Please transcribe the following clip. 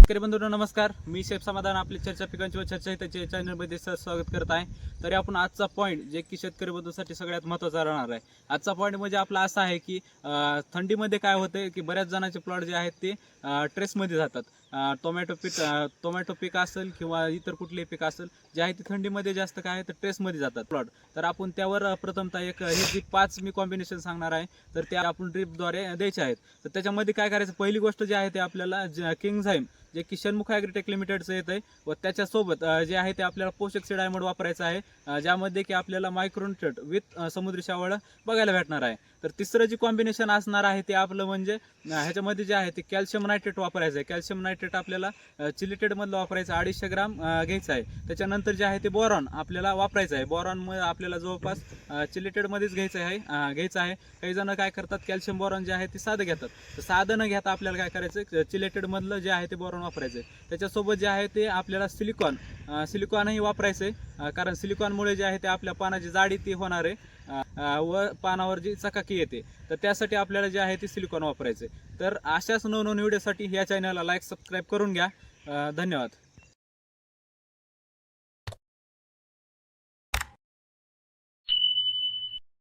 शेतकरी बंधूंनो नमस्कार. मी शेफ समाधान आपली चर्चा पिकांची व चर्चा हिताची चॅनलमध्ये स्वागत करत आहे. तरी आपण आजचा पॉईंट जे की शेतकरी बंधूंसाठी सगळ्यात महत्त्वाचा राहणार आहे. आजचा पॉईंट म्हणजे आपला असा आहे की थंडीमध्ये काय होते की बऱ्याच जणांचे प्लॉट जे आहेत ते ट्रेसमध्ये जातात. टोमॅटो पीक असेल किंवा इतर कुठलेही पीक असेल जे आहे ते थंडीमध्ये जास्त काय आहे तर ट्रेसमध्ये जातात प्लॉट. तर आपण त्यावर प्रथमतः हे जी 5 मी कॉम्बिनेशन सांगणार आहे तर ते आपण ड्रिपद्वारे द्यायचे आहेत. तर त्याच्यामध्ये काय करायचं, पहिली गोष्ट जी आहे ते आपल्याला किंगझाइम जे की षण्मुख ॲग्रीटेक लिमिटेडचं येत आहे व त्याच्यासोबत जे आहे ते आपल्याला पोषक सीड डायमंड वापरायचं आहे, ज्यामध्ये की आपल्याला मायक्रोन्यूट्रिएंट विथ समुद्री शावळ बघायला भेटणार आहे. तर तिसरं जे कॉम्बिनेशन असणार आहे ते आपलं म्हणजे ह्याच्यामध्ये जे आहे ते कॅल्शियम नायट्रेट वापरायचं आहे. कॅल्शियम नायट्रेट आपल्याला चिलिटेडमधलं वापरायचं 250 ग्राम घ्यायचं आहे. त्याच्यानंतर जे आहे ते बोरॉन आपल्याला वापरायचं आहे. बोरॉनमुळे आपल्याला जवळपास चिलिटेडमध्येच घ्यायचं आहे. काही जण काय करतात, कॅल्शियम बोरॉन जे आहे ते साधं घेतात. तर साधं न घेता आपल्याला काय करायचं, चिलिटेडमधलं जे आहे ते बोरॉन वापरायचं आहे. त्याच्यासोबत जे आहे ते आपल्याला सिलिकॉनही वापरायचं आहे, कारण सिलिकॉनमुळे जे आहे ते आपल्या पानाची जाडी ती होणार आहे व पानावर जी चकाकी येते. तर त्यासाठी आपल्याला जे आहे ते सिलिकॉन वापरायचं आहे. तर अशाच नवनवीन व्हिडिओसाठी या चॅनलला लाईक सबस्क्राईब करून घ्या. धन्यवाद.